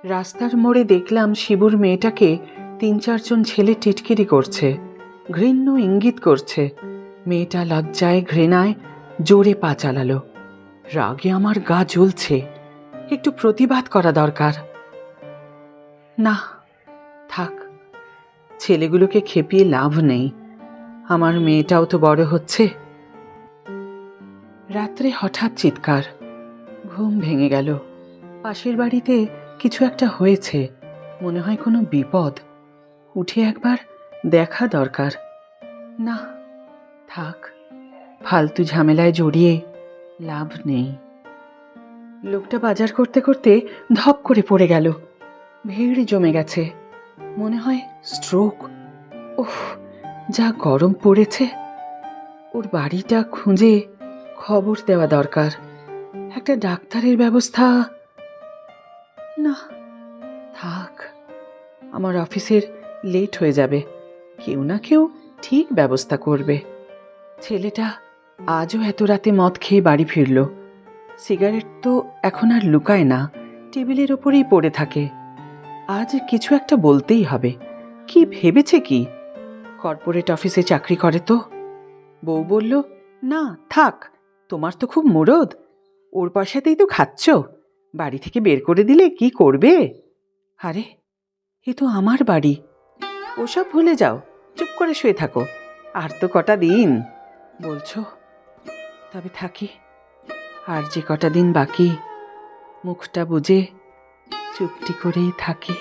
রাস্তার মোড়ে দেখলাম শিবুর মেয়েটাকে ৩-৪ জন ছেলে টিটকিরি করছে, ঘৃণ্য ইঙ্গিত করছে। মেয়েটা লজ্জায় ঘৃণায় জোরে পা চালালো। রাগে আমার গা জ্বলছে, একটু প্রতিবাদ করা দরকার। না, থাক, ছেলেগুলোকে খেপিয়ে লাভ নেই, আমার মেয়েটাও তো বড় হচ্ছে। রাত্রে হঠাৎ চিৎকার, ঘুম ভেঙে গেল। পাশের বাড়িতে কিছু একটা হয়েছে, মনে হয় কোনো বিপদ। উঠে একবার দেখা দরকার। না, থাক, ফালতু ঝামেলায় জড়িয়ে লাভ নেই। লোকটা বাজার করতে করতে ধপ করে পড়ে গেল। ভিড় জমে গেছে, মনে হয় স্ট্রোক। ওহ, যা গরম পড়েছে। ওর বাড়িটা খুঁজে খবর দেওয়া দরকার। একটা ডাক্তারের ব্যবস্থা। না, থাক, আমার অফিসের লেট হয়ে যাবে, কেউ না কেউ ঠিক ব্যবস্থা করবে। ছেলেটা আজও এত রাতে মদ খেয়ে বাড়ি ফিরল। সিগারেট তো এখন আর লুকায় না, টেবিলের ওপরেই পড়ে থাকে। আজ কিছু একটা বলতেই হবে। কি ভেবেছে কি? কর্পোরেট অফিসে চাকরি করে তো। বউ বলল, না থাক, তোমার তো খুব মুরদ, ওর পয়সাতেই তো খাচ্ছ, বাড়ি থেকে বের করে দিলে কি করবে? আরে, এ তো আমার বাড়ি। ওসব ভুলে যাও, চুপ করে শুয়ে থাকো, আর তো কটা দিন বলছো। তবে থাকি, আর যে কটা দিন বাকি, মুখটা বুজে চুপটি করেই থাকি।